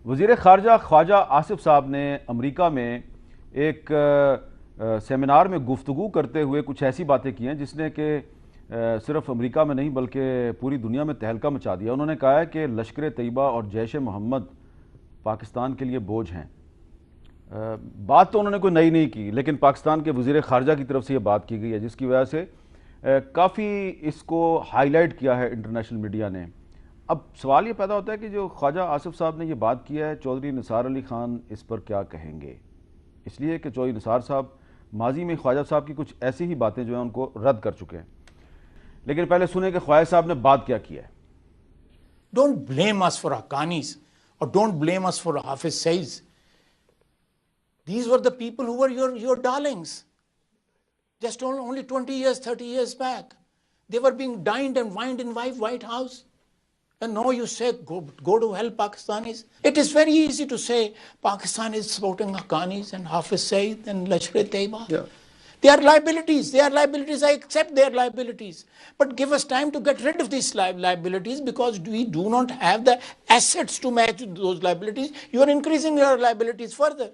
وزیر خارجہ خواجہ آصف صاحب نے امریکہ میں ایک سیمینار میں گفتگو کرتے ہوئے کچھ ایسی باتیں کی ہیں جس نے کہ صرف امریکہ میں نہیں بلکہ پوری دنیا میں تہلکہ مچا دیا. انہوں نے کہا ہے کہ لشکر طیبہ اور جیش محمد پاکستان کے لیے بوجھ ہیں. بات تو انہوں نے کوئی نئی نہیں کی، لیکن پاکستان کے وزیر خارجہ کی طرف سے یہ بات کی گئی ہے، جس کی وجہ سے کافی اس کو ہائی لائٹ کیا ہے انٹرنیشنل میڈیا نے. اب سوال یہ پیدا ہوتا ہے کہ جو خواجہ آصف صاحب نے یہ بات کیا ہے، چودھری نثار علی خان اس پر کیا کہیں گے؟ اس لیے کہ چودھری نثار صاحب ماضی میں خواجہ صاحب کی کچھ ایسی ہی باتیں جو ہیں ان کو رد کر چکے ہیں. لیکن پہلے سنیں کہ خواجہ صاحب نے بات کیا ہے. Don't blame us for Haqqanis or don't blame us for Hafiz Saids. These were the people who were your darlings. Just only 20 years, 30 years back. They were being dined and wined in White House. And now you say, go to help Pakistanis. It is very easy to say Pakistan is supporting Haqqanis and Hafiz Said and Lashkar Taiba. Yeah. They are liabilities. I accept their liabilities. But give us time to get rid of these liabilities because we do not have the assets to match those liabilities. You are increasing your liabilities further.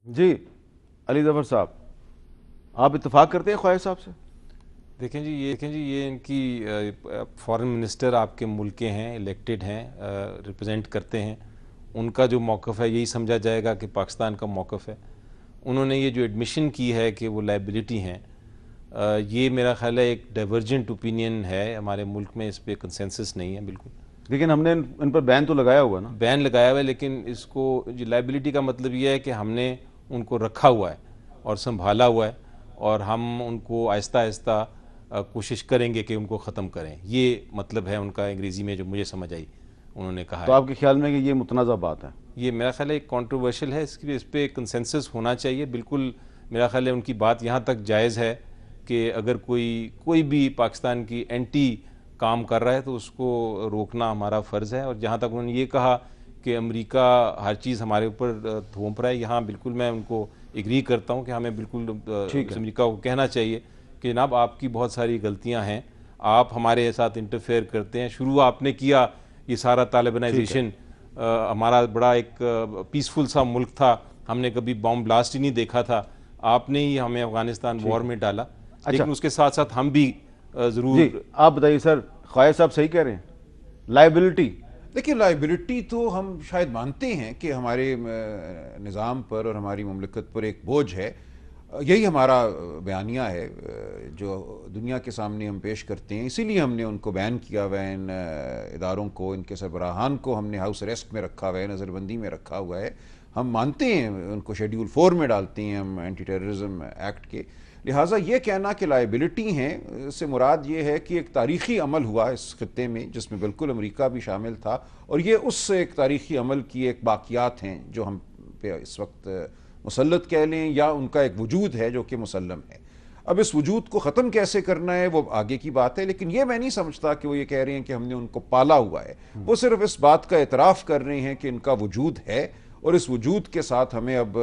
جی علی ظفر صاحب، آپ اتفاق کرتے ہیں خواجہ صاحب سے؟ دیکھیں جی یہ ان کی فارن منسٹر آپ کے ملک کے ہیں، الیکٹڈ ہیں، ریپرزینٹ کرتے ہیں. ان کا جو موقف ہے یہی سمجھا جائے گا کہ پاکستان کا موقف ہے. انہوں نے یہ جو ایڈمیشن کی ہے کہ وہ لائبلٹی ہیں، یہ میرا خیال ہے ایک ڈائیورجنٹ اوپینین ہے. ہمارے ملک میں اس پہ کنسنسس نہیں ہے بالکل. لیکن ہم نے ان پر بین تو لگایا ہوا نا. بین لگایا ہوا ہے، لیکن اس کو لائبلٹی کا مطلب یہ ہے کہ ہم نے ان کو رکھا ہوا ہے اور سنبھالا ہوا ہے، اور ہم ان کو آہستہ آہستہ کوشش کریں گے کہ ان کو ختم کریں. یہ مطلب ہے ان کا انگریزی میں جو مجھے سمجھ آئی انہوں نے کہا. تو آپ کے خیال میں کہ یہ متنازع بات ہے؟ یہ میرا خیال ہے ایک کنٹروورشل ہے، اس پہ کنسنسس ہونا چاہیے. بالکل میرا خیال ہے ان کی بات یہاں تک جائز ہے کہ اگر کوئی بھی پاکستان کی اینٹی کام کر رہا ہے تو اس کو روکنا ہمارا فرض ہے. اور جہاں تک انہوں نے یہ کہا کہ امریکہ ہر چیز ہمارے اوپر تھوپ رہا ہے، یہاں بالکل میں ان کو ایگری کرتا ہوں کہ ہمیں بالکل امریکہ کو کہنا چاہیے کہ جناب آپ کی بہت ساری غلطیاں ہیں، آپ ہمارے ساتھ انٹرفیئر کرتے ہیں. شروع آپ نے کیا یہ سارا طالبانائزیشن، ہمارا بڑا ایک پیسفل سا ملک تھا، ہم نے کبھی بام بلاسٹ ہی نہیں دیکھا تھا، آپ نے ہی ہمیں افغانستان وار میں ڈالا. لیکن اس کے ساتھ ساتھ ہم بھی ضرور. جی آپ بتائیے سر، خواجہ صاحب صحیح کہہ رہے ہیں؟ لائبلٹی، دیکھیے لائبلٹی تو ہم شاید مانتے ہیں کہ ہمارے نظام پر اور ہماری مملکت پر ایک بوجھ ہے. یہی ہمارا بیانیہ ہے جو دنیا کے سامنے ہم پیش کرتے ہیں. اسی لیے ہم نے ان کو بین کیا ہوا ہے، ان اداروں کو، ان کے سربراہان کو ہم نے ہاؤس اریسٹ میں رکھا ہوا ہے، نظر بندی میں رکھا ہوا ہے. ہم مانتے ہیں ان کو شیڈیول 4 میں ڈالتے ہیں ہم اینٹی ٹیررزم ایکٹ کے. لہٰذا یہ کہنا کہ لائبلٹی ہیں، اس سے مراد یہ ہے کہ ایک تاریخی عمل ہوا اس خطے میں جس میں بالکل امریکہ بھی شامل تھا، اور یہ اس ایک تاریخی عمل کی ایک باقیات ہیں جو ہم پہ اس وقت مسلط کہہ لیں، یا ان کا ایک وجود ہے جو کہ مسلم ہے. اب اس وجود کو ختم کیسے کرنا ہے وہ آگے کی بات ہے، لیکن یہ میں نہیں سمجھتا کہ وہ یہ کہہ رہے ہیں کہ ہم نے ان کو پالا ہوا ہے. وہ صرف اس بات کا اعتراف کر رہے ہیں کہ ان کا وجود ہے، اور اس وجود کے ساتھ ہمیں اب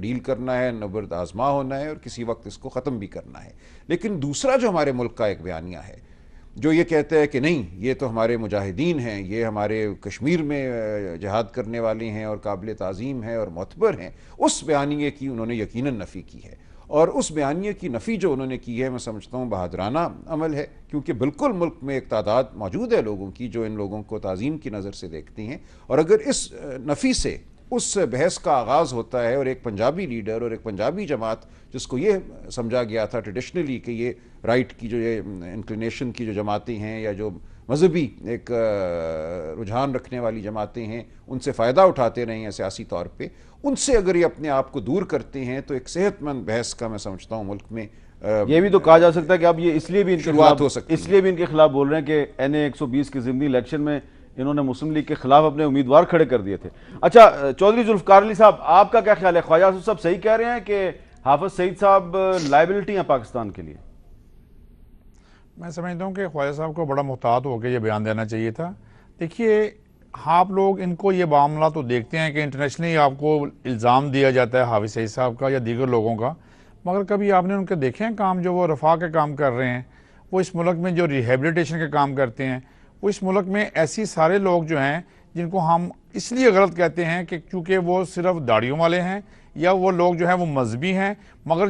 ڈیل کرنا ہے، نبرد آزما ہونا ہے، اور کسی وقت اس کو ختم بھی کرنا ہے. لیکن دوسرا جو ہمارے ملک کا ایک بیانیہ ہے جو یہ کہتا ہے کہ نہیں، یہ تو ہمارے مجاہدین ہیں، یہ ہمارے کشمیر میں جہاد کرنے والے ہیں اور قابل تعظیم ہیں اور معتبر ہیں، اس بیانیے کی انہوں نے یقیناً نفی کی ہے. اور اس بیانیے کی نفی جو انہوں نے کی ہے میں سمجھتا ہوں بہادرانہ عمل ہے، کیونکہ بالکل ملک میں ایک تعداد موجود ہے لوگوں کی جو ان لوگوں کو تعظیم کی نظر سے دیکھتے ہیں. اور اگر اس نفی سے اس بحث کا آغاز ہوتا ہے، اور ایک پنجابی لیڈر اور ایک پنجابی جماعت جس کو یہ سمجھا گیا تھا ٹریڈیشنلی کہ یہ رائٹ کی جو یہ انکلینیشن کی جو جماعتیں ہیں یا جو مذہبی ایک رجحان رکھنے والی جماعتیں ہیں ان سے فائدہ اٹھاتے رہے ہیں سیاسی طور پہ، ان سے اگر یہ اپنے آپ کو دور کرتے ہیں تو ایک صحت مند بحث کا میں سمجھتا ہوں ملک میں یہ بھی تو کہا جا سکتا ہے کہ اب یہ اس لیے بھی شروعات ہو سکتی ہے، اس لیے بھی ان کے خلاف بول رہے ہیں کہ NA 120 کے ضمنی الیکشن میں انہوں نے مسلم لیگ کے خلاف اپنے امیدوار کھڑے کر دیے تھے. اچھا چودھری ذوالفقار علی صاحب، آپ کا کیا خیال ہے؟ خواجہ آصف صاحب صحیح کہہ رہے ہیں کہ حافظ سعید صاحب لائبلٹی ہیں پاکستان کے لیے؟ میں سمجھتا ہوں کہ خواجہ صاحب کو بڑا محتاط ہو کے یہ بیان دینا چاہیے تھا. دیکھیے آپ لوگ ان کو یہ معاملہ تو دیکھتے ہیں کہ انٹرنیشنلی آپ کو الزام دیا جاتا ہے حافظ سعید صاحب کا یا دیگر لوگوں کا، مگر کبھی آپ نے ان کے دیکھے ہیں کام جو وہ رفاع کے کام کر رہے ہیں، وہ اس ملک میں جو ریہیبلیٹیشن کے کام کرتے ہیں، وہ اس ملک میں ایسی سارے لوگ جو ہیں جن کو ہم اس لیے غلط کہتے ہیں کہ چونکہ وہ صرف داڑھیوں والے ہیں یا وہ لوگ جو ہیں وہ مذہبی ہیں، مگر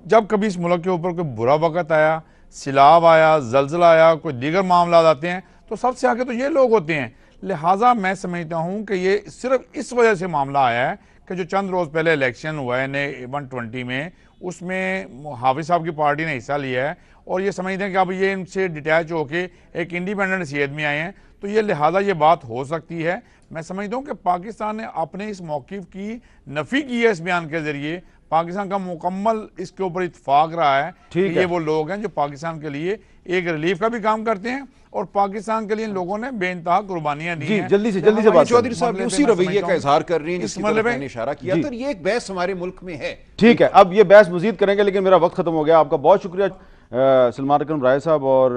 جب کبھی اس ملک کے اوپر کوئی برا وقت آیا، سیلاب آیا، زلزلہ آیا، کوئی دیگر معاملات آتے ہیں تو سب سے آگے تو یہ لوگ ہوتے ہیں۔ لہٰذا میں سمجھتا ہوں کہ یہ صرف اس وجہ سے معاملہ آیا ہے کہ جو چند روز پہلے الیکشن ہوا ہے 120 میں، اس میں حافظ صاحب کی پارٹی نے حصہ لیا ہے اور یہ سمجھتے ہیں کہ اب یہ ان سے ڈیٹیچ ہو کے ایک انڈیپینڈنٹ حیثیت میں آئے ہیں، تو یہ لہٰذا یہ بات ہو سکتی ہے۔ میں سمجھتا ہوں کہ پاکستان نے اپنے اس موقف کی نفی کی ہے اس بیان کے ذریعے۔ پاکستان کا مکمل اس کے اوپر اتفاق رہا ہے کہ یہ وہ لوگ ہیں جو پاکستان کے لیے ایک ریلیف کا بھی کام کرتے ہیں اور پاکستان کے لیے ان لوگوں نے بے انتہا قربانیاں دی ہیں۔ جلدی سے بات چودھری صاحب اسی رویے کا اظہار کر رہی ہیں جس کی طرف میں نے اشارہ کیا تھا، یہ ایک بحث ہمارے ملک میں ہے۔ ٹھیک ہے، اب یہ بحث مزید کریں گے لیکن میرا وقت ختم ہو گیا۔ آپ کا بہت شکریہ سلمان اکرم رائے صاحب اور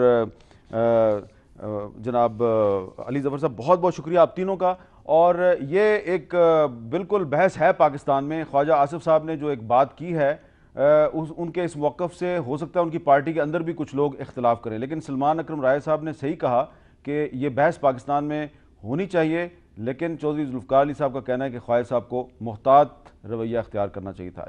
جناب علی ظفر صاحب، بہت بہت شکریہ آپ تینوں کا۔ اور یہ ایک بالکل بحث ہے پاکستان میں۔ خواجہ آصف صاحب نے جو ایک بات کی ہے ان کے اس موقف سے ہو سکتا ہے ان کی پارٹی کے اندر بھی کچھ لوگ اختلاف کریں، لیکن سلمان اکرم رائے صاحب نے صحیح کہا کہ یہ بحث پاکستان میں ہونی چاہیے، لیکن چودھری ذوالفقار علی صاحب کا کہنا ہے کہ خواجہ صاحب کو محتاط رویہ اختیار کرنا چاہیے تھا۔